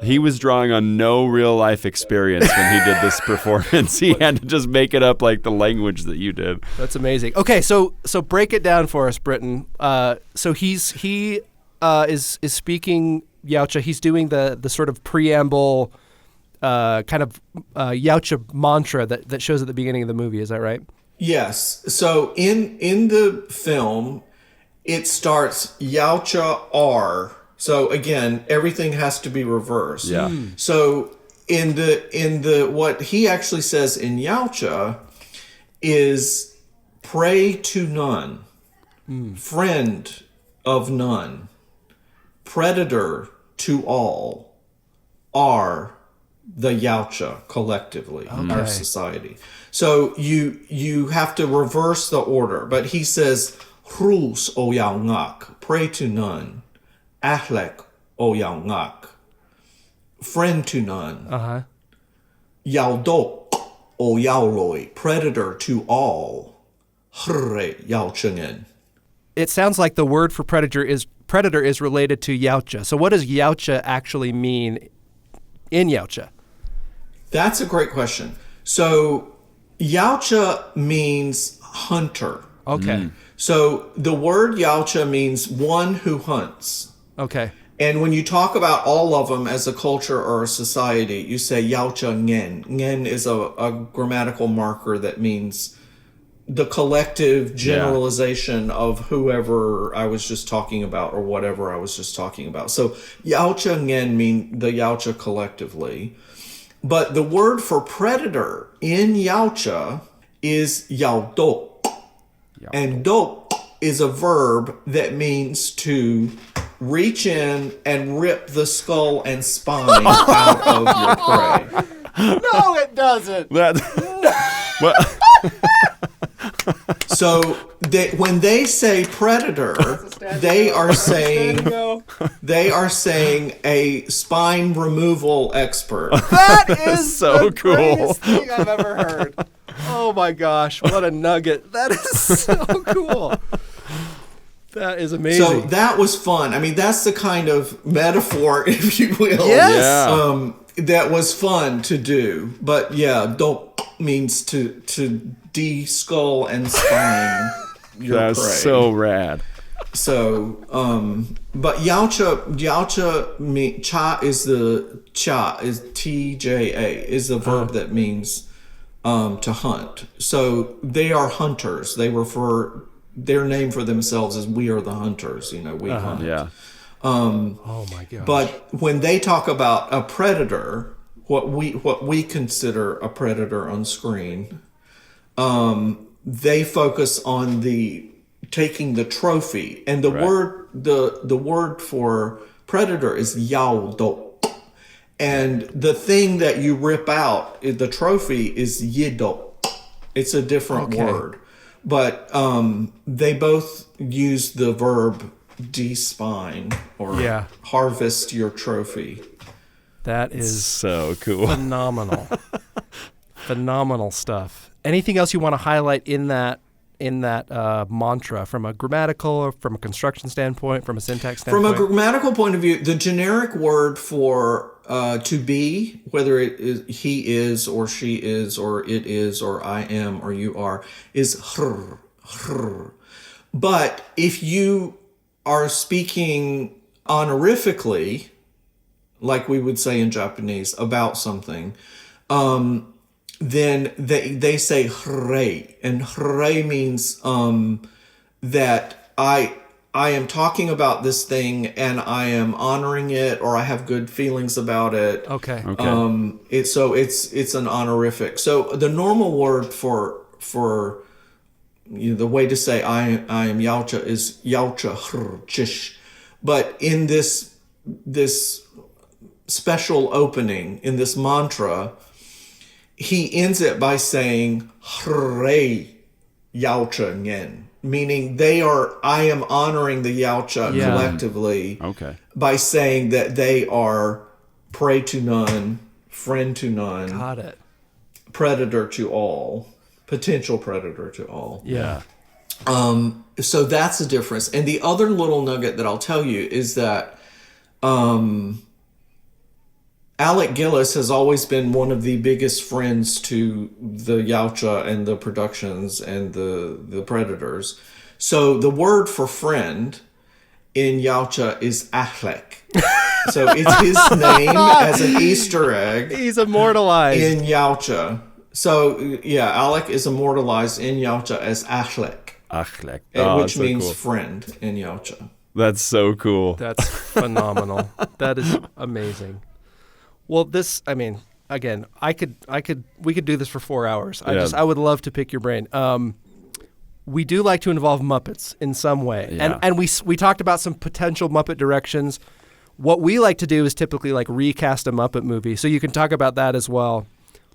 Speaker 2: He was drawing on no real life experience when he did this performance. He had to just make it up like the language that you did.
Speaker 1: That's amazing. Okay, so break it down for us, Britton. So he is speaking Yautja. He's doing the sort of preamble kind of Yautja mantra that shows at the beginning of the movie. Is that right?
Speaker 3: Yes. So in the film, it starts Yautja R. So again, everything has to be reversed.
Speaker 2: Yeah.
Speaker 3: So in the what he actually says in Yautja is pray to none, friend of none, predator to all, are the Yautja collectively, our society. So you have to reverse the order, but he says rousing, pray to none. Ahlek o Yaungak, friend to none. Yaudok o Yauroi, predator to all. Hre Yautjungen.
Speaker 1: It sounds like the word for predator is related to Yautja. So what does Yautja actually mean in Yautja?
Speaker 3: That's a great question. So Yautja means hunter.
Speaker 1: Okay.
Speaker 3: So the word Yautja means one who hunts.
Speaker 1: Okay.
Speaker 3: And when you talk about all of them as a culture or a society, you say Yautja Ngen. Ngen is a grammatical marker that means the collective generalization of whoever I was just talking about or whatever I was just talking about. So Yautja Ngen mean the Yautja collectively. But the word for predator in Yautja is Yaudok. And dok is a verb that means to reach in and rip the skull and spine out of your prey.
Speaker 1: No, it doesn't.
Speaker 3: So when they say predator, they are saying a spine removal expert.
Speaker 1: That is
Speaker 2: so
Speaker 1: the
Speaker 2: cool.
Speaker 1: greatest thing I've ever heard. Oh my gosh, what a nugget. That is so cool. That is amazing.
Speaker 3: So that was fun. I mean, that's the kind of metaphor, if you will.
Speaker 1: Yes.
Speaker 2: Yeah.
Speaker 3: That was fun to do. But yeah, dok means to de-skull and spine your
Speaker 2: That's
Speaker 3: prey.
Speaker 2: so rad.
Speaker 3: So, but Yautja cha is TJA is the verb that means to hunt. So they are hunters. They refer their name for themselves as we are the hunters. We hunt.
Speaker 2: Yeah.
Speaker 1: Oh my gosh.
Speaker 3: But when they talk about a predator, what we consider a predator on screen, they focus on taking the trophy, and the word for predator is yaudok, and the thing that you rip out, the trophy, is yidok. It's a different word, but they both use the verb de-spine or harvest your trophy.
Speaker 1: That is
Speaker 2: So cool.
Speaker 1: phenomenal. Phenomenal stuff. Anything else you want to highlight in that mantra from a grammatical or from a construction standpoint, from a syntax standpoint?
Speaker 3: From a grammatical point of view, the generic word for to be, whether it is he is or she is or it is or I am or you are, is hr, hr. But if you are speaking honorifically, like we would say in Japanese, about something, then they say hooray, and hooray means that I am talking about this thing and I am honoring it, or I have good feelings about it.
Speaker 1: Okay.
Speaker 3: It's an honorific. So the normal word for the way to say I am Yautja is Yautja chish, but in this special opening in this mantra, he ends it by saying hooray Yautja ngen, meaning I am honoring the Yautja collectively by saying that they are prey to none, friend to none,
Speaker 1: got it,
Speaker 3: predator to all, potential predator to all.
Speaker 1: Yeah.
Speaker 3: So that's the difference. And the other little nugget that I'll tell you is that Alec Gillis has always been one of the biggest friends to the Yautja and the productions and the predators. So the word for friend in Yautja is Ahlek. So it's his name as an Easter egg.
Speaker 1: He's immortalized
Speaker 3: in Yautja. So yeah, Alec is immortalized in Yautja as Ahlek.
Speaker 2: Achlek.
Speaker 3: Which means friend in Yautja.
Speaker 2: That's so cool.
Speaker 1: That's phenomenal. That is amazing. Well, again, we could do this for 4 hours. I would love to pick your brain. We do like to involve Muppets in some way.
Speaker 2: Yeah.
Speaker 1: And we talked about some potential Muppet directions. What we like to do is typically like recast a Muppet movie. So you can talk about that as well.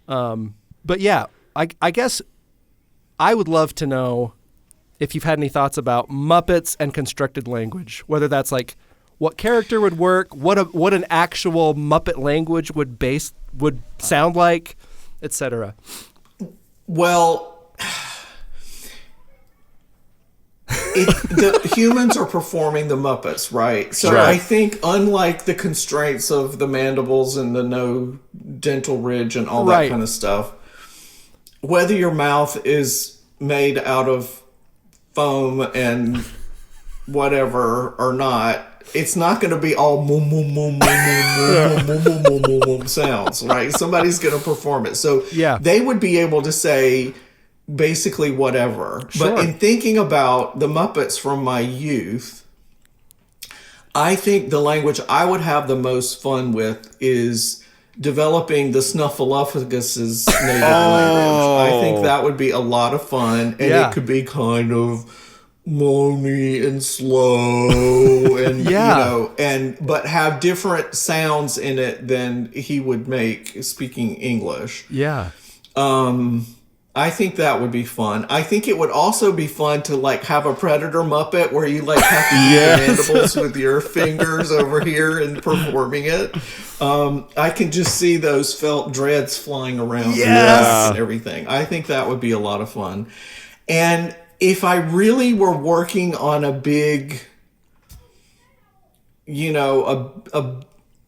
Speaker 1: But yeah, I guess I would love to know if you've had any thoughts about Muppets and constructed language, whether that's like what character would work, what an actual Muppet language would sound like, etc.
Speaker 3: Well, the humans are performing the Muppets, right? So
Speaker 2: Right.
Speaker 3: I think unlike the constraints of the mandibles and the no dental ridge and all that
Speaker 1: Right.
Speaker 3: kind of stuff, whether your mouth is made out of foam and whatever or not, it's not going to be all moom, moom, moom, moom, moom, moom, moom, moom, moom, moom, moom sounds, right? Somebody's going to perform it. So
Speaker 1: Yeah.
Speaker 3: they would be able to say basically whatever.
Speaker 1: Sure.
Speaker 3: But in thinking about the Muppets from my youth, I think the language I would have the most fun with is developing the Snuffleupagus' native language. I think that would be a lot of fun, and
Speaker 1: Yeah.
Speaker 3: it could be kind of moany and slow and but have different sounds in it than he would make speaking English.
Speaker 1: Yeah.
Speaker 3: I think that would be fun. I think it would also be fun to like have a predator Muppet where you like have to use your mandibles with your fingers over here and performing it. I can just see those felt dreads flying around and everything. I think that would be a lot of fun. And if I really were working on a big,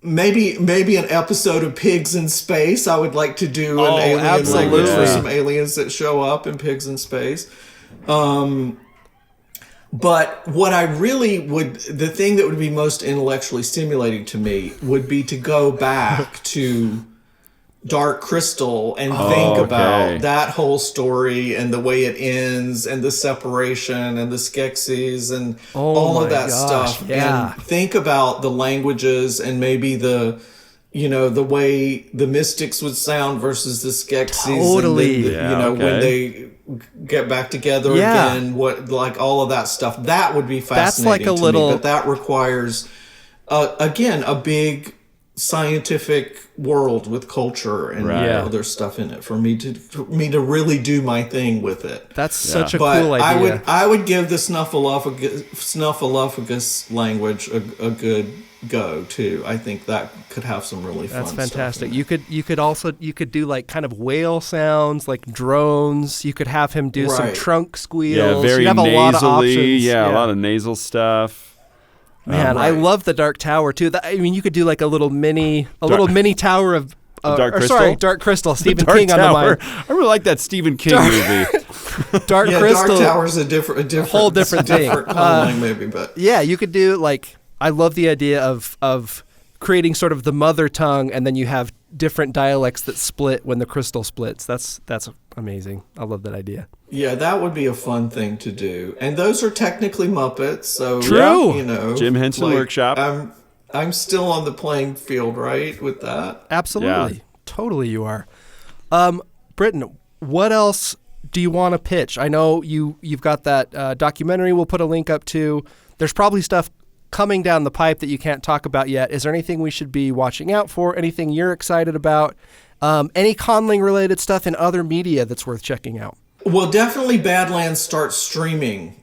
Speaker 3: maybe an episode of Pigs in Space, I would like to do an alien language for some aliens that show up in Pigs in Space. But what I really the thing that would be most intellectually stimulating to me would be to go back to Dark Crystal and think about that whole story and the way it ends and the separation and the Skeksis and all of that stuff.
Speaker 1: Yeah.
Speaker 3: And think about the languages and maybe the way the mystics would sound versus the Skeksis.
Speaker 1: Totally.
Speaker 3: And when they get back together again, all of that stuff. That would be fascinating
Speaker 1: That's like a
Speaker 3: to
Speaker 1: little...
Speaker 3: me, but that requires, again, a big scientific world with culture and
Speaker 2: Right.
Speaker 3: other stuff in it for me to really do my thing with it.
Speaker 1: That's such a
Speaker 3: But
Speaker 1: cool idea.
Speaker 3: I would give the Snuffleupagus language a good go too. I think that could have some really fun
Speaker 1: That's
Speaker 3: stuff
Speaker 1: fantastic.
Speaker 3: in it.
Speaker 1: You could do like kind of whale sounds, like drones. You could have him do some
Speaker 3: Right.
Speaker 1: trunk squeals.
Speaker 2: Yeah, very
Speaker 1: You'd have a lot of
Speaker 2: nasally.
Speaker 1: options.
Speaker 2: Yeah, a lot of nasal stuff.
Speaker 1: Man, I
Speaker 3: Right.
Speaker 1: love the Dark Tower too. I mean, you could do like a little mini tower of
Speaker 2: Dark
Speaker 1: or
Speaker 2: Crystal?
Speaker 1: sorry, Dark Crystal. Stephen
Speaker 2: Dark
Speaker 1: King on the
Speaker 2: Tower.
Speaker 1: mind.
Speaker 2: I really like that Stephen King movie.
Speaker 1: Dark
Speaker 3: Yeah,
Speaker 1: Crystal.
Speaker 3: Dark Tower's a different
Speaker 1: whole different thing.
Speaker 3: Conlang maybe, but
Speaker 1: Yeah, you could do like I love the idea of creating sort of the mother tongue, and then you have different dialects that split when the crystal splits. That's amazing. I love that idea.
Speaker 3: yeah, that would be a fun thing to do. And those are technically Muppets, so
Speaker 1: True.
Speaker 3: you know,
Speaker 2: Jim Henson Workshop.
Speaker 3: I'm still on the playing field, right, with that.
Speaker 1: Absolutely,
Speaker 2: Yeah.
Speaker 1: totally, you are. Britton, what else do you want to pitch? I know you've got that documentary. We'll put a link up to. There's probably stuff coming down the pipe that you can't talk about yet. Is there anything we should be watching out for? Anything you're excited about? Any Conlang related stuff in other media that's worth checking out?
Speaker 3: Well, definitely Badlands starts streaming,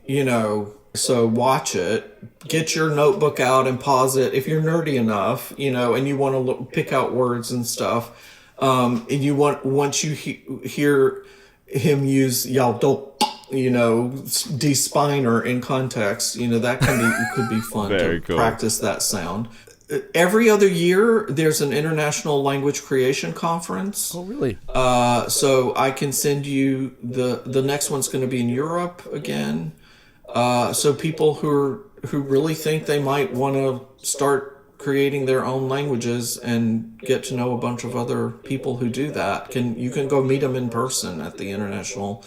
Speaker 3: so watch it. Get your notebook out and pause it if you're nerdy enough, and you want to pick out words and stuff. And once you hear him use Yautja, de-spiner in context, that could be fun
Speaker 2: Very
Speaker 3: to
Speaker 2: cool.
Speaker 3: practice that sound. Every other year, there's an international language creation conference.
Speaker 1: Oh, really?
Speaker 3: So I can send you the next one's going to be in Europe again. So people who really think they might want to start creating their own languages and get to know a bunch of other people who do that, you can go meet them in person at the International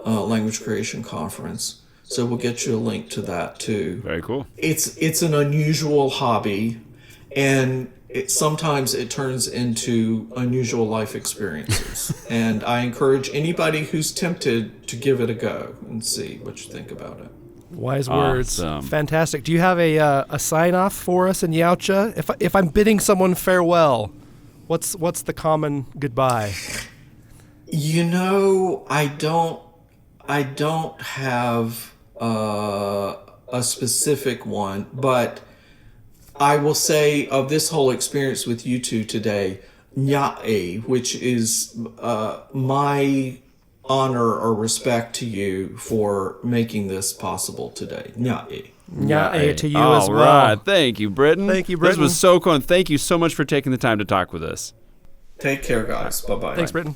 Speaker 3: Language Creation Conference. So we'll get you a link to that too.
Speaker 2: Very cool.
Speaker 3: It's an unusual hobby, and sometimes it turns into unusual life experiences. And I encourage anybody who's tempted to give it a go and see what you think about it.
Speaker 1: Wise words.
Speaker 2: Awesome.
Speaker 1: Fantastic. Do you have a sign off for us in Yautja? If I'm bidding someone farewell, what's the common goodbye?
Speaker 3: I don't have a specific one, but I will say of this whole experience with you two today, Nyae, which is my honor or respect to you for making this possible today. Nyae.
Speaker 1: Nyae to you
Speaker 2: All
Speaker 1: as well.
Speaker 2: right. Thank you, Britton.
Speaker 1: Thank you,
Speaker 2: This
Speaker 1: Britton.
Speaker 2: was so cool, and thank you so much for taking the time to talk with us.
Speaker 3: Take care, guys. Bye-bye.
Speaker 1: Thanks, Britton.